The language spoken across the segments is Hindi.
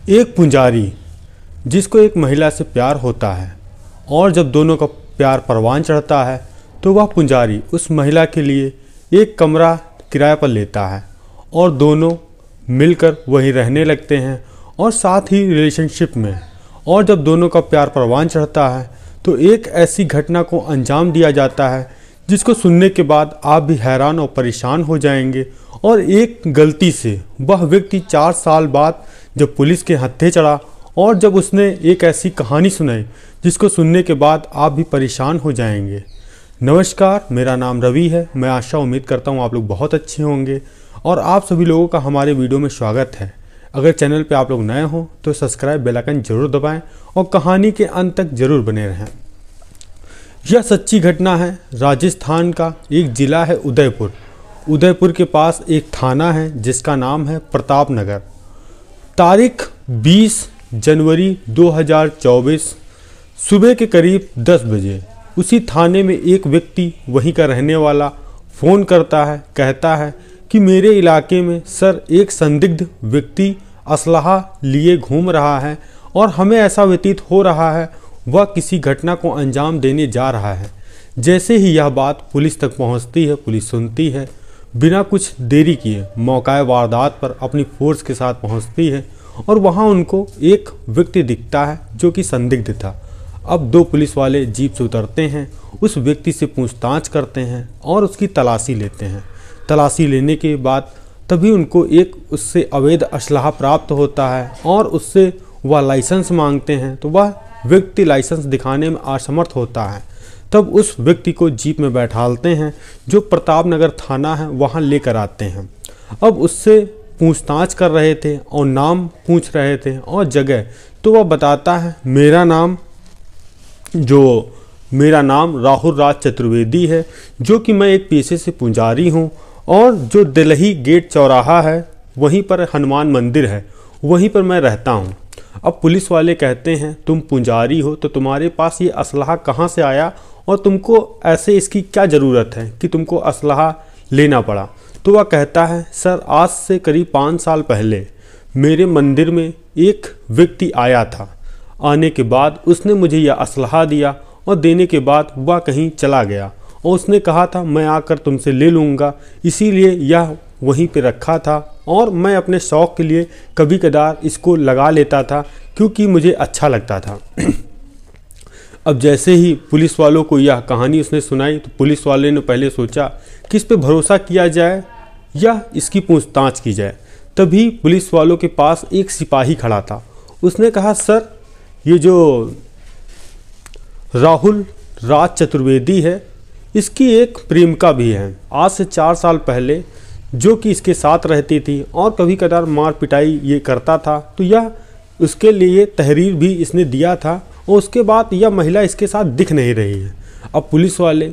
एक पुजारी जिसको एक महिला से प्यार होता है और जब दोनों का प्यार परवान चढ़ता है तो वह पुजारी उस महिला के लिए एक कमरा किराए पर लेता है और दोनों मिलकर वहीं रहने लगते हैं और साथ ही रिलेशनशिप में। और जब दोनों का प्यार परवान चढ़ता है तो एक ऐसी घटना को अंजाम दिया जाता है जिसको सुनने के बाद आप भी हैरान और परेशान हो जाएंगे। और एक गलती से वह व्यक्ति 4 साल बाद जब पुलिस के हत्थे चढ़ा और जब उसने एक ऐसी कहानी सुनाई जिसको सुनने के बाद आप भी परेशान हो जाएंगे। नमस्कार, मेरा नाम रवि है। मैं आशा उम्मीद करता हूँ आप लोग बहुत अच्छे होंगे और आप सभी लोगों का हमारे वीडियो में स्वागत है। अगर चैनल पे आप लोग नए हों तो सब्सक्राइब बेल आइकन जरूर दबाएं और कहानी के अंत तक जरूर बने रहें। यह सच्ची घटना है। राजस्थान का एक ज़िला है उदयपुर। उदयपुर के पास एक थाना है जिसका नाम है प्रतापनगर। तारीख 20 जनवरी 2024 सुबह के करीब 10 बजे उसी थाने में एक व्यक्ति वहीं का रहने वाला फ़ोन करता है। कहता है कि मेरे इलाके में सर एक संदिग्ध व्यक्ति असलहा लिए घूम रहा है और हमें ऐसा व्यतीत हो रहा है वह किसी घटना को अंजाम देने जा रहा है। जैसे ही यह बात पुलिस तक पहुंचती है, पुलिस सुनती है, बिना कुछ देरी किए मौका वारदात पर अपनी फोर्स के साथ पहुंचती है और वहां उनको एक व्यक्ति दिखता है जो कि संदिग्ध था। अब 2 पुलिस वाले जीप से उतरते हैं, उस व्यक्ति से पूछताछ करते हैं और उसकी तलाशी लेते हैं। तलाशी लेने के बाद तभी उनको एक उससे अवैध असलहा प्राप्त होता है और उससे वह लाइसेंस मांगते हैं तो वह व्यक्ति लाइसेंस दिखाने में असमर्थ होता है। तब उस व्यक्ति को जीप में बैठालते हैं जो प्रतापनगर थाना है वहाँ लेकर आते हैं। अब उससे पूछताछ कर रहे थे और नाम पूछ रहे थे और जगह, तो वह बताता है मेरा नाम राहुल राज चतुर्वेदी है, जो कि मैं एक पेशे से पुजारी हूँ और जो दिल्ली गेट चौराहा है वहीं पर हनुमान मंदिर है, वहीं पर मैं रहता हूँ। अब पुलिस वाले कहते हैं तुम पुजारी हो तो तुम्हारे पास ये असलहा कहाँ से आया और तुमको ऐसे इसकी क्या ज़रूरत है कि तुमको असलहा लेना पड़ा। तो वह कहता है सर आज से करीब 5 साल पहले मेरे मंदिर में एक व्यक्ति आया था। आने के बाद उसने मुझे यह असलहा दिया और देने के बाद वह कहीं चला गया और उसने कहा था मैं आकर तुमसे ले लूँगा, इसीलिए यह वहीं पे रखा था और मैं अपने शौक़ के लिए कभी कदार इसको लगा लेता था क्योंकि मुझे अच्छा लगता था। अब जैसे ही पुलिस वालों को यह कहानी उसने सुनाई तो पुलिस वाले ने पहले सोचा कि इस पे भरोसा किया जाए या इसकी पूछताछ की जाए। तभी पुलिस वालों के पास एक सिपाही खड़ा था। उसने कहा सर ये जो राहुल राज चतुर्वेदी है इसकी एक प्रेमिका भी है, आज से 4 साल पहले, जो कि इसके साथ रहती थी और कभी कदार मार पिटाई ये करता था। तो यह उसके लिए तहरीर भी इसने दिया था और उसके बाद यह महिला इसके साथ दिख नहीं रही है। अब पुलिस वाले,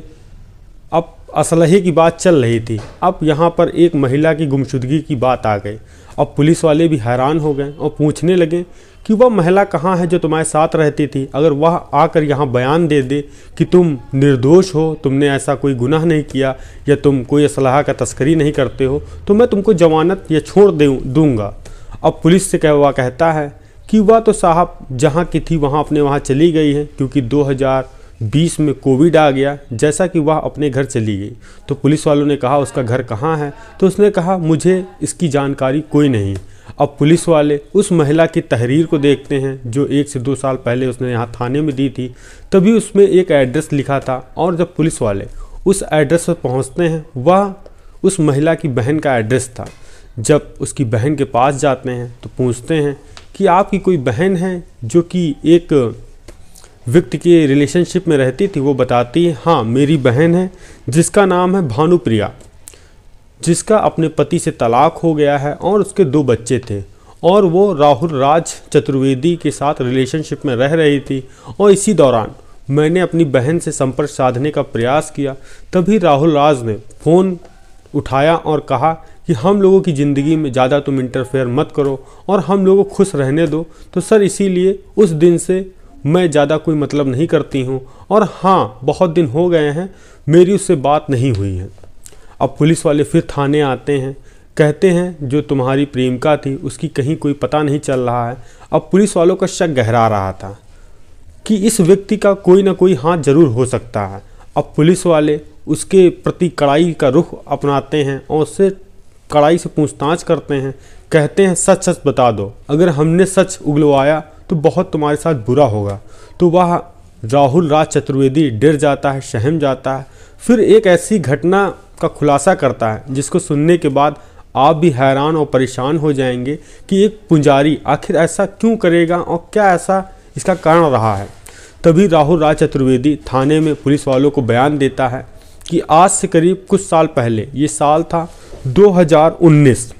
अब असलहे की बात चल रही थी, अब यहाँ पर एक महिला की गुमशुदगी की बात आ गई। अब पुलिस वाले भी हैरान हो गए और पूछने लगे कि वह महिला कहाँ है जो तुम्हारे साथ रहती थी। अगर वह आकर यहाँ बयान दे दे कि तुम निर्दोष हो, तुमने ऐसा कोई गुनाह नहीं किया या तुम कोई असलहा का तस्करी नहीं करते हो, तो मैं तुमको जमानत या छोड़ दूँगा। अब पुलिस से वह कहता है कि वह तो साहब जहाँ की थी वहाँ अपने वहाँ चली गई है क्योंकि 2020 में कोविड आ गया, जैसा कि वह अपने घर चली गई। तो पुलिस वालों ने कहा उसका घर कहाँ है, तो उसने कहा मुझे इसकी जानकारी कोई नहीं। अब पुलिस वाले उस महिला की तहरीर को देखते हैं जो 1 से 2 साल पहले उसने यहाँ थाने में दी थी। तभी उसमें एक एड्रेस लिखा था और जब पुलिस वाले उस एड्रेस पर पहुँचते हैं वह उस महिला की बहन का एड्रेस था। जब उसकी बहन के पास जाते हैं तो पूछते हैं कि आपकी कोई बहन है जो कि एक व्यक्ति के रिलेशनशिप में रहती थी। वो बताती है हाँ मेरी बहन है जिसका नाम है भानुप्रिया, जिसका अपने पति से तलाक हो गया है और उसके 2 बच्चे थे और वो राहुल राज चतुर्वेदी के साथ रिलेशनशिप में रह रही थी। और इसी दौरान मैंने अपनी बहन से संपर्क साधने का प्रयास किया, तभी राहुल राज ने फ़ोन उठाया और कहा कि हम लोगों की ज़िंदगी में ज़्यादा तुम इंटरफेयर मत करो और हम लोगों को खुश रहने दो। तो सर इसीलिए उस दिन से मैं ज़्यादा कोई मतलब नहीं करती हूँ और हाँ बहुत दिन हो गए हैं मेरी उससे बात नहीं हुई है। अब पुलिस वाले फिर थाने आते हैं, कहते हैं जो तुम्हारी प्रेमिका थी उसकी कहीं कोई पता नहीं चल रहा है। अब पुलिस वालों का शक गहरा रहा था कि इस व्यक्ति का कोई ना कोई हाथ जरूर हो सकता है। अब पुलिस वाले उसके प्रति कड़ाई का रुख अपनाते हैं और उससे कड़ाई से पूछताछ करते हैं। कहते हैं सच सच बता दो, अगर हमने सच उगलवाया तो बहुत तुम्हारे साथ बुरा होगा। तो वह राहुल राज चतुर्वेदी डर जाता है, सहम जाता है। फिर एक ऐसी घटना का खुलासा करता है जिसको सुनने के बाद आप भी हैरान और परेशान हो जाएंगे कि एक पुजारी आखिर ऐसा क्यों करेगा और क्या ऐसा इसका कारण रहा है। तभी राहुल राज चतुर्वेदी थाने में पुलिस वालों को बयान देता है कि आज से करीब कुछ साल पहले, ये साल था 2019,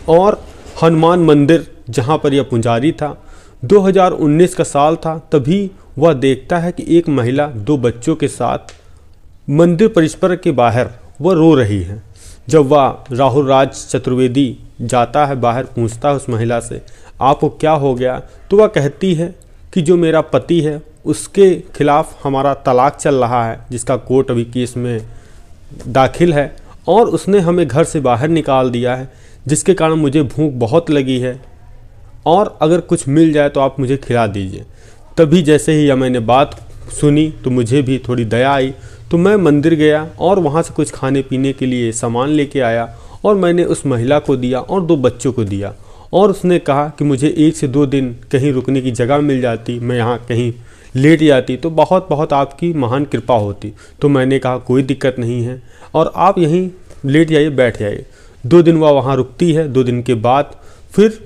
और हनुमान मंदिर जहाँ पर यह पुजारी था, 2019 का साल था। तभी वह देखता है कि एक महिला 2 बच्चों के साथ मंदिर परिसर के बाहर वह रो रही है। जब वह राहुल राज चतुर्वेदी जाता है बाहर, पूछता है उस महिला से आपको क्या हो गया, तो वह कहती है कि जो मेरा पति है उसके खिलाफ हमारा तलाक चल रहा है, जिसका कोर्ट अभी केस में दाखिल है, और उसने हमें घर से बाहर निकाल दिया है, जिसके कारण मुझे भूख बहुत लगी है और अगर कुछ मिल जाए तो आप मुझे खिला दीजिए। तभी जैसे ही यह मैंने बात सुनी तो मुझे भी थोड़ी दया आई, तो मैं मंदिर गया और वहाँ से कुछ खाने पीने के लिए सामान लेके आया और मैंने उस महिला को दिया और 2 बच्चों को दिया। और उसने कहा कि मुझे 1 से 2 दिन कहीं रुकने की जगह मिल जाती, मैं यहाँ कहीं लेट जाती तो बहुत बहुत आपकी महान कृपा होती। तो मैंने कहा कोई दिक्कत नहीं है और आप यहीं लेट जाइए, बैठ जाइए। 2 दिन वह वहाँ रुकती है। 2 दिन के बाद फिर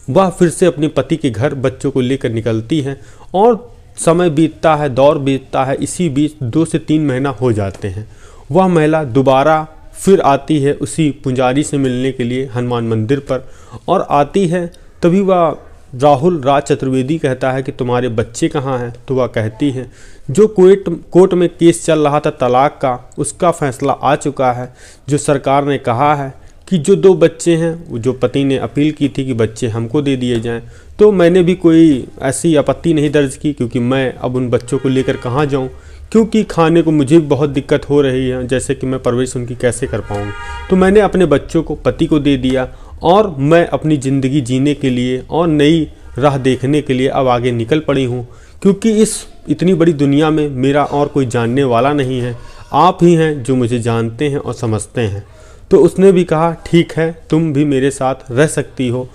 वह फिर से अपने पति के घर बच्चों को लेकर निकलती है और समय बीतता है, दौर बीतता है। इसी बीच 2 से 3 महीना हो जाते हैं। वह महिला दोबारा फिर आती है उसी पुजारी से मिलने के लिए हनुमान मंदिर पर, और आती है तभी वह राहुल राज चतुर्वेदी कहता है कि तुम्हारे बच्चे कहाँ हैं। तो वह कहती है जो कोर्ट में केस चल रहा था तलाक का, उसका फैसला आ चुका है। जो सरकार ने कहा है कि जो 2 बच्चे हैं, जो पति ने अपील की थी कि बच्चे हमको दे दिए जाएं, तो मैंने भी कोई ऐसी आपत्ति नहीं दर्ज की, क्योंकि मैं अब उन बच्चों को लेकर कहाँ जाऊं, क्योंकि खाने को मुझे भी बहुत दिक्कत हो रही है, जैसे कि मैं परवरिश उनकी कैसे कर पाऊँगी। तो मैंने अपने बच्चों को पति को दे दिया और मैं अपनी ज़िंदगी जीने के लिए और नई राह देखने के लिए अब आगे निकल पड़ी हूँ, क्योंकि इस इतनी बड़ी दुनिया में मेरा और कोई जानने वाला नहीं है। आप ही हैं जो मुझे जानते हैं और समझते हैं। तो उसने भी कहा ठीक है, तुम भी मेरे साथ रह सकती हो।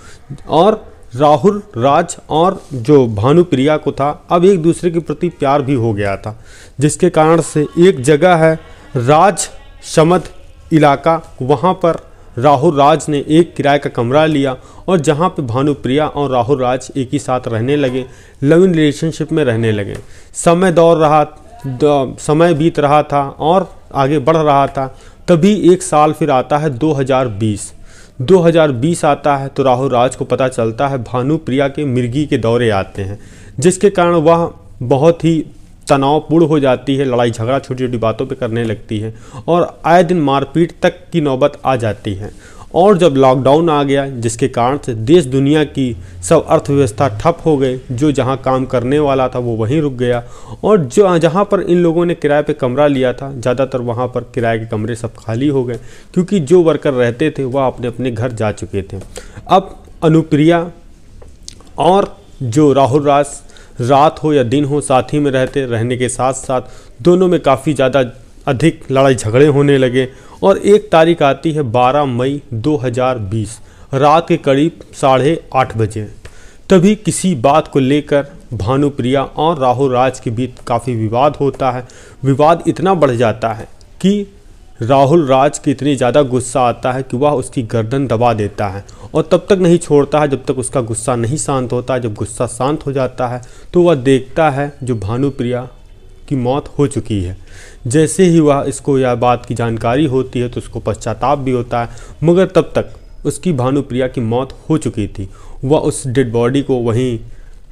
और राहुल राज और जो भानुप्रिया को था अब एक दूसरे के प्रति प्यार भी हो गया था, जिसके कारण से एक जगह है राज समद इलाका, वहाँ पर राहुल राज ने एक किराए का कमरा लिया और जहाँ पे भानुप्रिया और राहुल राज एक ही साथ रहने लगे, लव इन रिलेशनशिप में रहने लगे। समय बीत रहा था और आगे बढ़ रहा था। तभी एक साल फिर आता है 2020 आता है तो राहुल राज को पता चलता है भानुप्रिया के मिर्गी के दौरे आते हैं, जिसके कारण वह बहुत ही तनावपूर्ण हो जाती है, लड़ाई झगड़ा छोटी छोटी बातों पे करने लगती है और आए दिन मारपीट तक की नौबत आ जाती है। और जब लॉकडाउन आ गया, जिसके कारण से देश दुनिया की सब अर्थव्यवस्था ठप हो गई, जो जहां काम करने वाला था वो वहीं रुक गया और जो जहां पर इन लोगों ने किराए पे कमरा लिया था, ज़्यादातर वहां पर किराए के कमरे सब खाली हो गए, क्योंकि जो वर्कर रहते थे वह अपने अपने घर जा चुके थे। अब अनुप्रिया और जो राहुल राज रात हो या दिन हो साथ ही में रहने के साथ साथ दोनों में काफ़ी ज़्यादा अधिक लड़ाई झगड़े होने लगे। और एक तारीख आती है 12 मई 2020 रात के करीब 8:30 बजे। तभी किसी बात को लेकर भानुप्रिया और राहुल राज के बीच काफ़ी विवाद होता है। विवाद इतना बढ़ जाता है कि राहुल राज के इतनी ज़्यादा गुस्सा आता है कि वह उसकी गर्दन दबा देता है और तब तक नहीं छोड़ता है जब तक उसका गुस्सा नहीं शांत होता। जब गुस्सा शांत हो जाता है तो वह देखता है जो भानुप्रिया की मौत हो चुकी है। जैसे ही वह इसको यह बात की जानकारी होती है तो उसको पश्चाताप भी होता है, मगर तब तक उसकी भानुप्रिया की मौत हो चुकी थी। वह उस डेड बॉडी को वहीं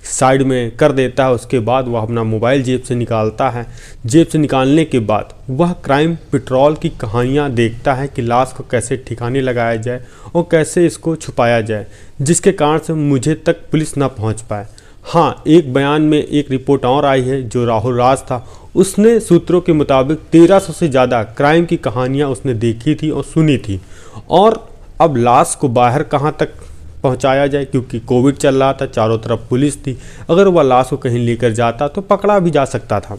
साइड में कर देता है। उसके बाद वह अपना मोबाइल जेब से निकालता है। जेब से निकालने के बाद वह क्राइम पेट्रोल की कहानियाँ देखता है कि लाश को कैसे ठिकाने लगाया जाए और कैसे इसको छुपाया जाए, जिसके कारण से मुझे तक पुलिस ना पहुंच पाए। हाँ, एक बयान में एक रिपोर्ट और आई है जो राहुल राज था, उसने सूत्रों के मुताबिक 1300 से ज़्यादा क्राइम की कहानियाँ उसने देखी थी और सुनी थी और अब लाश को बाहर कहाँ तक पहुंचाया जाए, क्योंकि कोविड चल रहा था, चारों तरफ पुलिस थी, अगर वह लाश को कहीं लेकर जाता तो पकड़ा भी जा सकता था।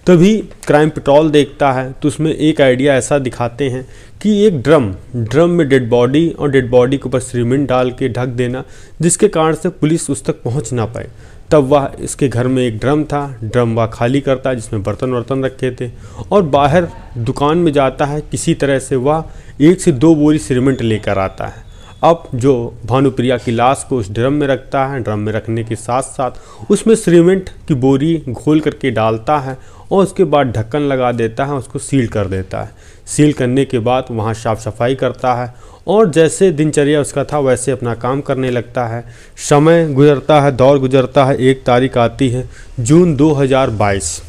तभी क्राइम पेट्रोल देखता है तो उसमें एक आइडिया ऐसा दिखाते हैं कि एक ड्रम में डेड बॉडी और डेड बॉडी के ऊपर सीमेंट डाल के ढक देना, जिसके कारण से पुलिस उस तक पहुंच ना पाए। तब वह इसके घर में एक ड्रम वह खाली करता है जिसमें बर्तन वर्तन रखे थे, और बाहर दुकान में जाता है, किसी तरह से वह 1 से 2 बोरी सीमेंट लेकर आता है। अब जो भानुप्रिया की लाश को उस ड्रम में रखता है, ड्रम में रखने के साथ साथ उसमें सीमेंट की बोरी घोल करके डालता है और उसके बाद ढक्कन लगा देता है, उसको सील कर देता है। सील करने के बाद वहाँ साफ सफाई करता है और जैसे दिनचर्या उसका था वैसे अपना काम करने लगता है। समय गुजरता है, दौर गुजरता है, एक तारीख आती है जून 2022,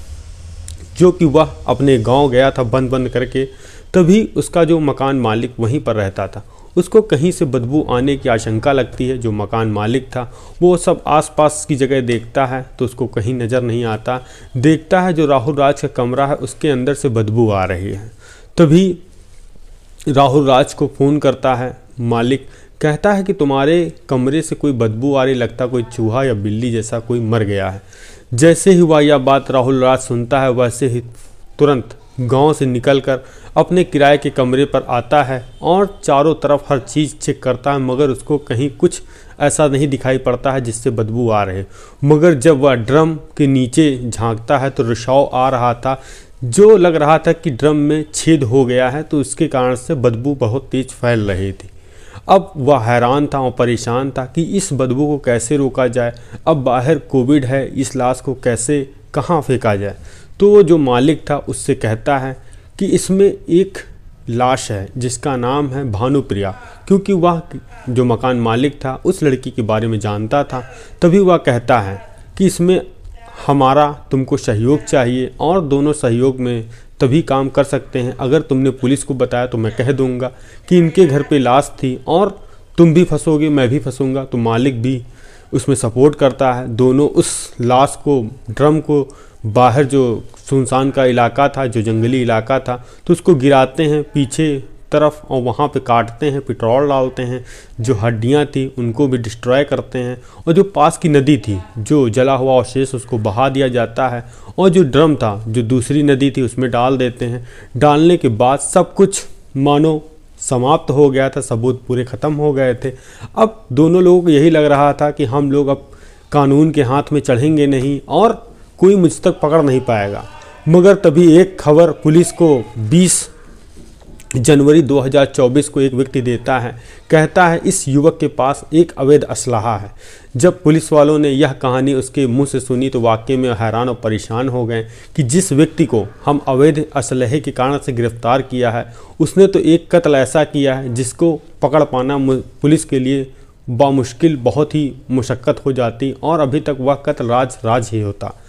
जो कि वह अपने गांव गया था बंद करके। तभी उसका जो मकान मालिक वहीं पर रहता था, उसको कहीं से बदबू आने की आशंका लगती है। जो मकान मालिक था वो सब आसपास की जगह देखता है तो उसको कहीं नज़र नहीं आता। देखता है जो राहुल राज का कमरा है उसके अंदर से बदबू आ रही है। तभी राहुल राज को फ़ोन करता है मालिक, कहता है कि तुम्हारे कमरे से कोई बदबू आ रही, लगता कोई चूहा या बिल्ली जैसा कोई मर गया है। जैसे ही वह यह बात राहुल राज सुनता है वैसे ही तुरंत गांव से निकलकर अपने किराए के कमरे पर आता है और चारों तरफ हर चीज़ चेक करता है, मगर उसको कहीं कुछ ऐसा नहीं दिखाई पड़ता है जिससे बदबू आ रहे। मगर जब वह ड्रम के नीचे झांकता है तो रिसाव आ रहा था, जो लग रहा था कि ड्रम में छेद हो गया है, तो इसके कारण से बदबू बहुत तेज फैल रही थी। अब वह हैरान था और परेशान था कि इस बदबू को कैसे रोका जाए। अब बाहर कोविड है, इस लाश को कैसे कहाँ फेंका जाए। तो जो मालिक था उससे कहता है कि इसमें एक लाश है जिसका नाम है भानुप्रिया, क्योंकि वह जो मकान मालिक था उस लड़की के बारे में जानता था। तभी वह कहता है कि इसमें हमारा तुमको सहयोग चाहिए और दोनों सहयोग में तभी काम कर सकते हैं। अगर तुमने पुलिस को बताया तो मैं कह दूंगा कि इनके घर पे लाश थी और तुम भी फंसोगे, मैं भी फंसूंगा। तो मालिक भी उसमें सपोर्ट करता है। दोनों उस लाश को, ड्रम को बाहर जो सुनसान का इलाका था, जो जंगली इलाका था, तो उसको गिराते हैं पीछे तरफ और वहाँ पे काटते हैं, पेट्रोल डालते हैं, जो हड्डियाँ थी उनको भी डिस्ट्रॉय करते हैं, और जो पास की नदी थी, जो जला हुआ अवशेष उसको बहा दिया जाता है, और जो ड्रम था जो दूसरी नदी थी उसमें डाल देते हैं। डालने के बाद सब कुछ मानो समाप्त हो गया था, सबूत पूरे ख़त्म हो गए थे। अब दोनों लोगों को यही लग रहा था कि हम लोग अब कानून के हाथ में चढ़ेंगे नहीं और कोई मुझ तक पकड़ नहीं पाएगा। मगर तभी एक खबर पुलिस को 20 जनवरी 2024 को एक व्यक्ति देता है, कहता है इस युवक के पास एक अवैध असलहा है। जब पुलिस वालों ने यह कहानी उसके मुंह से सुनी तो वाकई में हैरान और परेशान हो गए कि जिस व्यक्ति को हम अवैध असलहे के कारण से गिरफ्तार किया है उसने तो एक कत्ल ऐसा किया है जिसको पकड़ पाना पुलिस के लिए बामुश्किल बहुत ही मुशक्क़त हो जाती, और अभी तक वह कत्ल राज ही होता।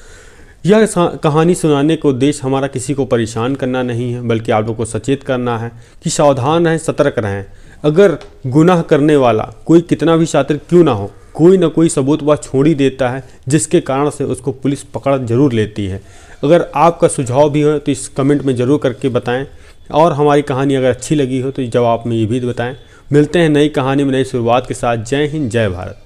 यह कहानी सुनाने का उद्देश्य हमारा किसी को परेशान करना नहीं है, बल्कि आप लोग को सचेत करना है कि सावधान रहें, सतर्क रहें। अगर गुनाह करने वाला कोई कितना भी शातिर क्यों ना हो, कोई ना कोई सबूत वह छोड़ ही देता है जिसके कारण से उसको पुलिस पकड़ जरूर लेती है। अगर आपका सुझाव भी हो तो इस कमेंट में ज़रूर करके बताएं, और हमारी कहानी अगर अच्छी लगी हो तो जवाब में ये भी बताएं। मिलते हैं नई कहानी में नई शुरुआत के साथ। जय हिंद, जय भारत।